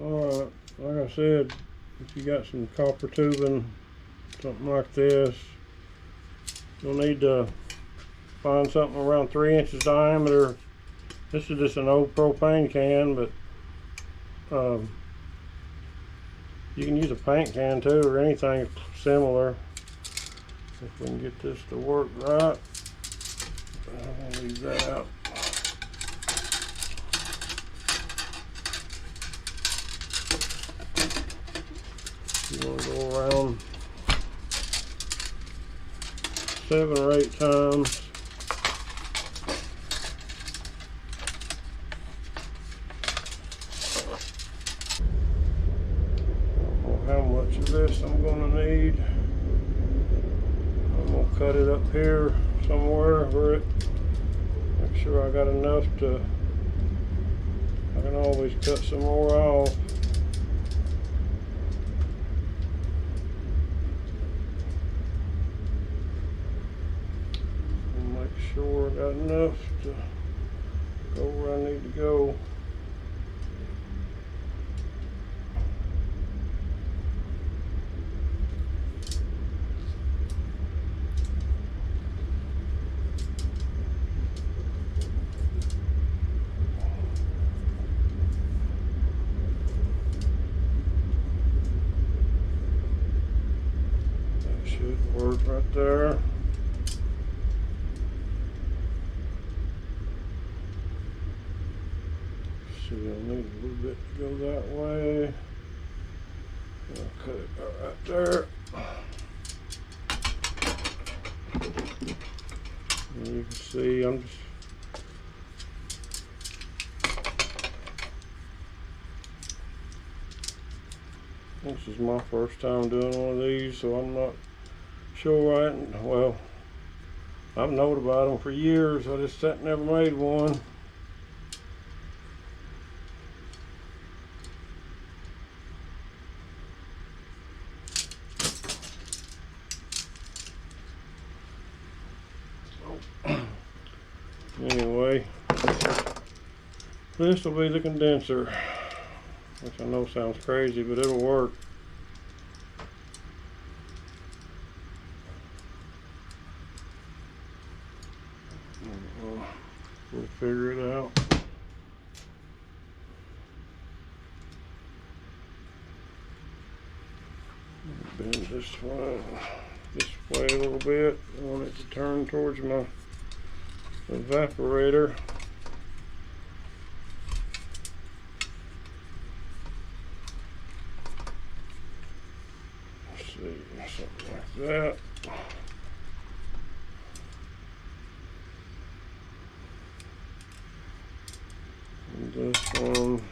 Alright, like I said, if you got some copper tubing, something like this, you'll need to find something around 3 inches diameter. This is just an old propane can, but you can use a paint can too, or anything similar. If we can get this to work right. I'm going to leave that out. You want to go around 7 or 8 times. I don't know how much of this I'm going to need. I'm going to cut it up here somewhere where it, make sure I got enough to, I can always cut some more off. And make sure I got enough to go where I need to go. Should work right there. See, I need a little bit to go that way. I'll cut it right there. And you can see I'm just this is my first time doing one of these, so I'm not sure. Well, I've known about them for years. I just never made one. Anyway, this will be the condenser, which I know sounds crazy, but it'll work. We'll figure it out. Bend this way a little bit. I want it to turn towards my evaporator. Let's see, something like that. And this one,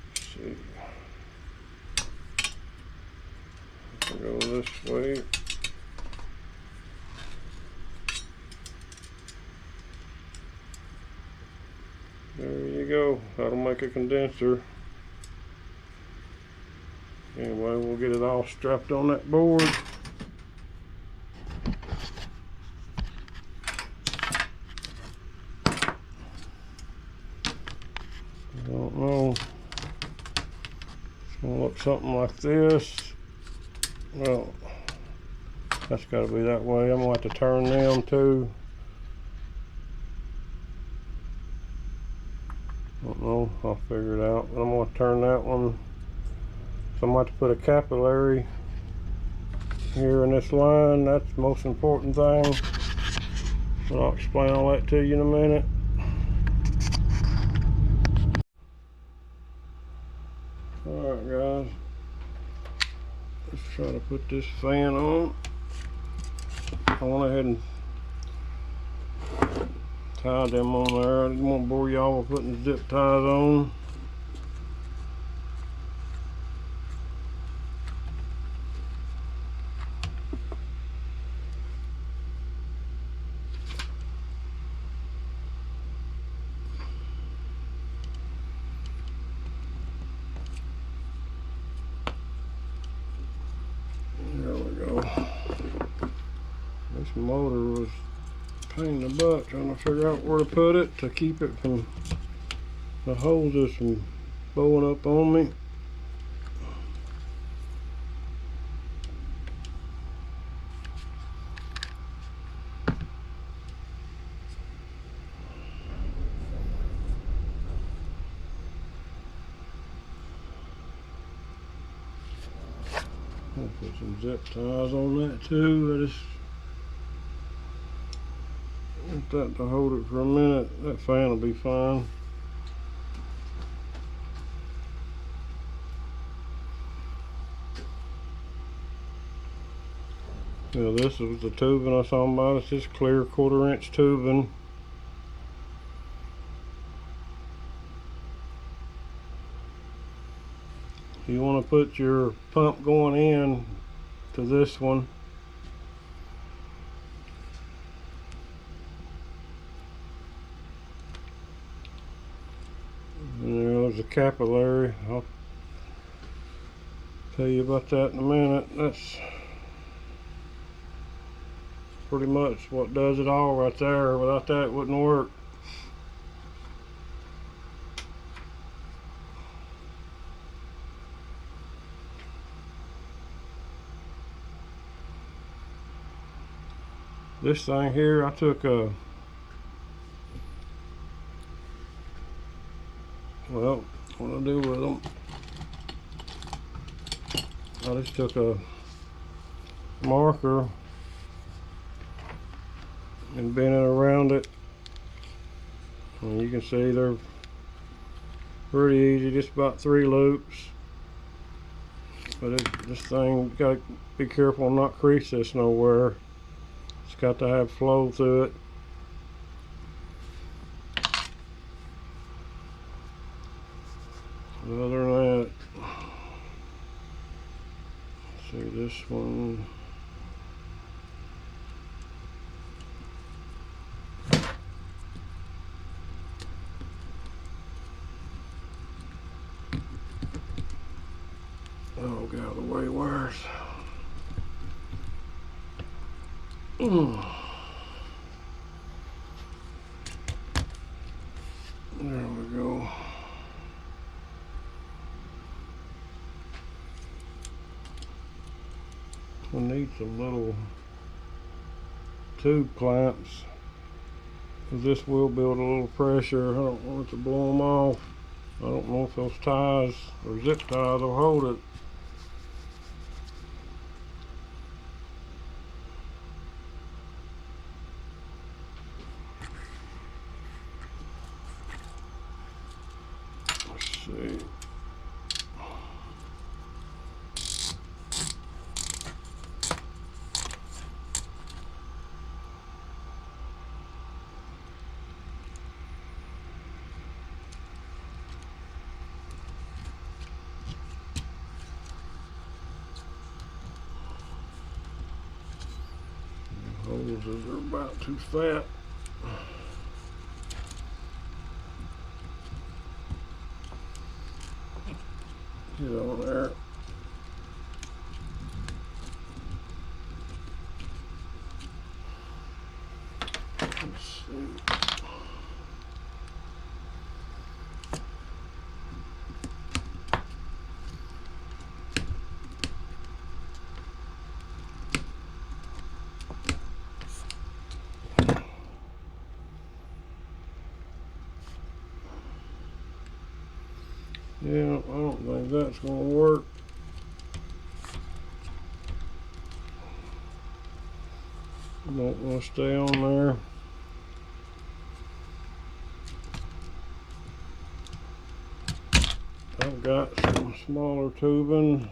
let's see, I'll go this way. There you go. That'll make a condenser. Anyway, we'll get it all strapped on that board. I don't know. It's gonna look something like this. Well, that's got to be that way. I'm gonna have to turn them too. Don't know. I'll figure it out. But I'm gonna turn that one. So I'm going to have to put a capillary here in this line. That's the most important thing. But I'll explain all that to you in a minute. Alright guys, let's try to put this fan on. I went ahead and tied them on there. I didn't want to bore y'all with putting the zip ties on. This motor was a pain in the butt trying to figure out where to put it to keep it from the hoses from blowing up on me. I'll put some zip ties on that too. I just want that to hold it for a minute. That fan will be fine. Now this is the tubing I was talking about. It's just clear 1/4 inch tubing. You want to put your pump going in to this one. And there's a capillary. I'll tell you about that in a minute. That's pretty much what does it all right there. Without that, it wouldn't work. This thing here, I took a, well, what I do with them, I just took a marker and bent it around it, and you can see they're pretty easy, just about 3 loops. But this thing, got to be careful not crease this nowhere. It's got to have flow through it. Other than that, see this one. Oh, get out of the way, wires. There we go. I need some little tube clamps, because this will build a little pressure. I don't want it to blow them off. I don't know if those ties or zip ties will hold it. Let's see. Hoses are about too fat. Get on there. Let's see. Yeah, I don't think that's going to work. Don't want to stay on there. I've got some smaller tubing.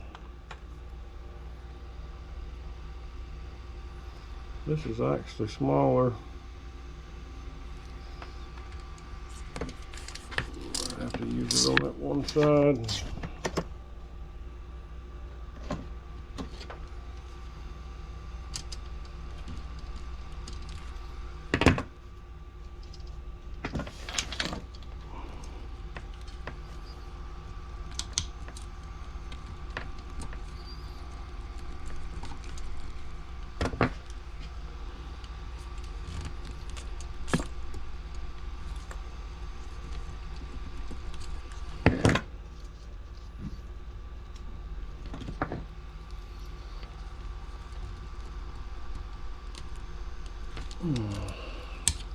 This is actually smaller. I have to use it on that one side.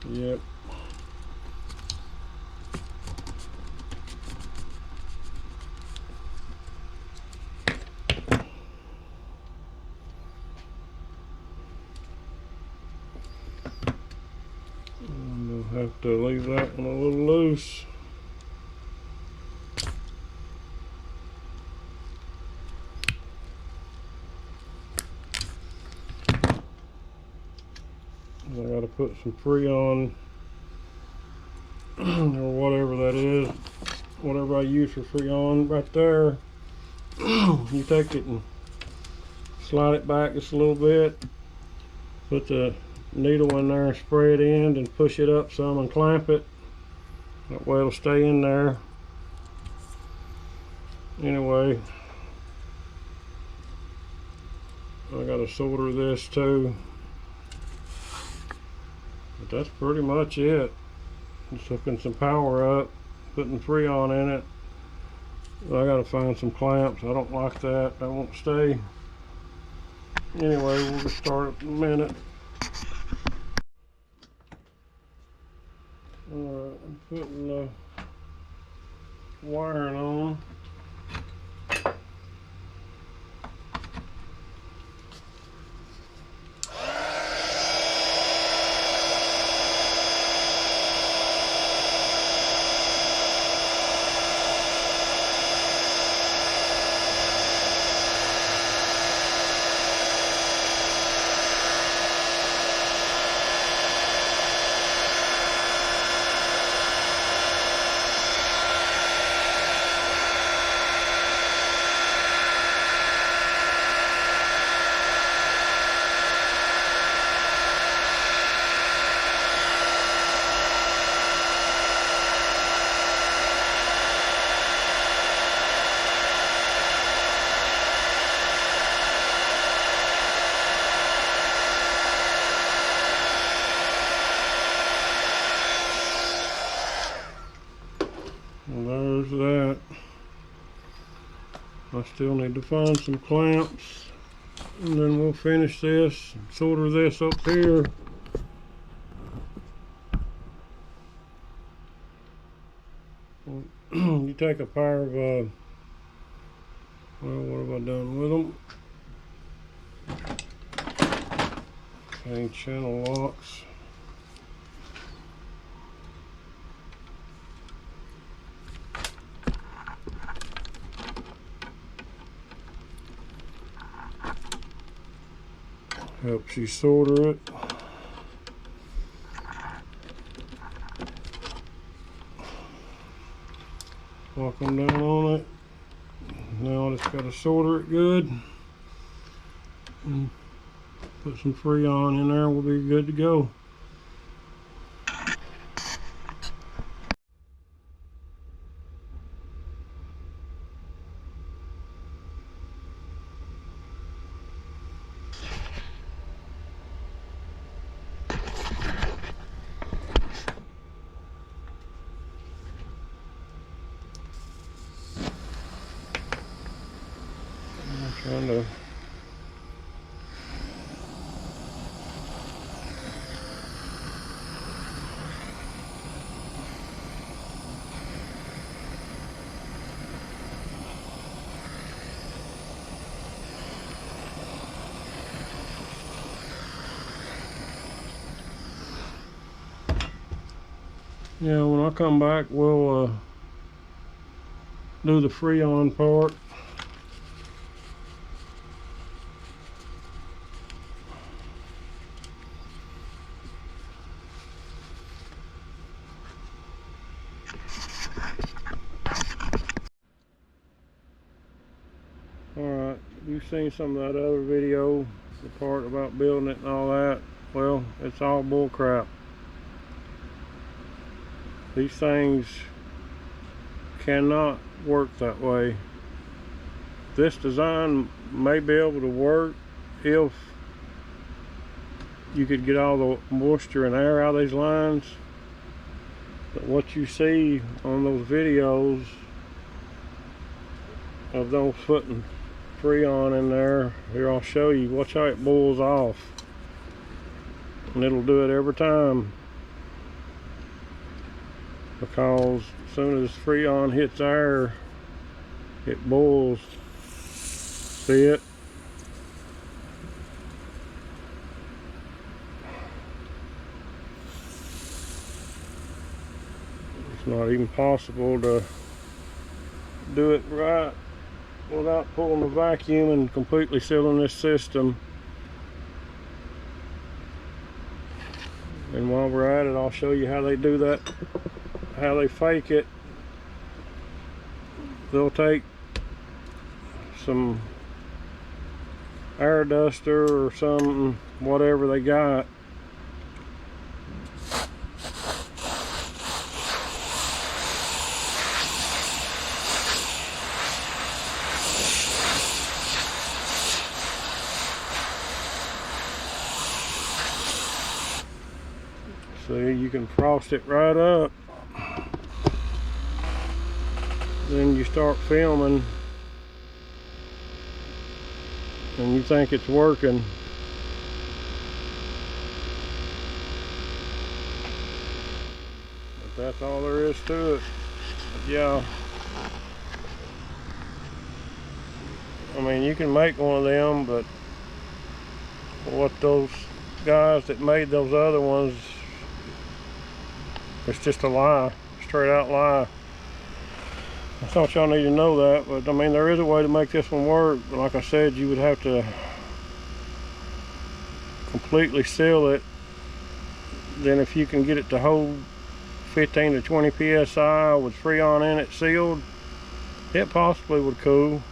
Yep. And we'll have to leave that one a little loose. I gotta put some Freon or whatever that is, whatever I use for Freon right there. You take it and slide it back just a little bit, put the needle in there and spray it in, and push it up some and clamp it. That way it'll stay in there. Anyway, I gotta solder this too. But that's pretty much it. Just hooking some power up, putting Freon in it. I gotta find some clamps. I don't like that. That won't stay. Anyway, we'll get started in a minute. Alright, I'm putting the wiring on. And there's that. I still need to find some clamps, and then we'll finish this and solder this up here. You take a pair of well, what have I done with them? Change channel locks. Helps you solder it. Lock them down on it. Now I just got to solder it good. And put some Freon in there, we'll be good to go. Trying to yeah, when I come back we'll do the Freon part. Alright, you've seen some of that other video, the part about building it and all that. Well, it's all bull crap. These things cannot work that way. This design may be able to work if you could get all the moisture and air out of these lines, but what you see on those videos of those putting Freon in there, here I'll show you, watch how it boils off, and it'll do it every time. because as soon as Freon hits air, it boils. See it? It's not even possible to do it right without pulling the vacuum and completely sealing this system. And while we're at it, I'll show you how they do that, how they fake it. They'll take some air duster or something, whatever they got, see, you can frost it right up. Then you start filming and you think it's working. But that's all there is to it. But yeah, I mean, you can make one of them, but what those guys that made those other ones, it's just a lie, straight out lie. I thought y'all need to know that, but I mean, there is a way to make this one work. But like I said, you would have to completely seal it. Then if you can get it to hold 15 to 20 psi with Freon in it sealed, it possibly would cool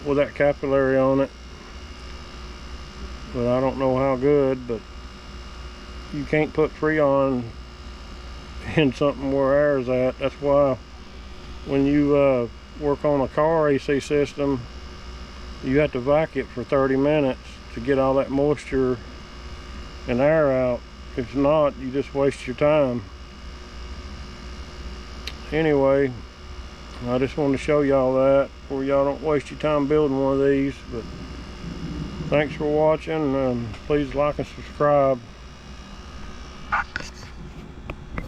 with that capillary on it. But I don't know how good, but you can't put Freon in something where air is at. That's why when you work on a car AC system, you have to vac it for 30 minutes to get all that moisture and air out. If not, you just waste your time. Anyway, I just wanted to show y'all that, where y'all don't waste your time building one of these. But thanks for watching. Please like and subscribe.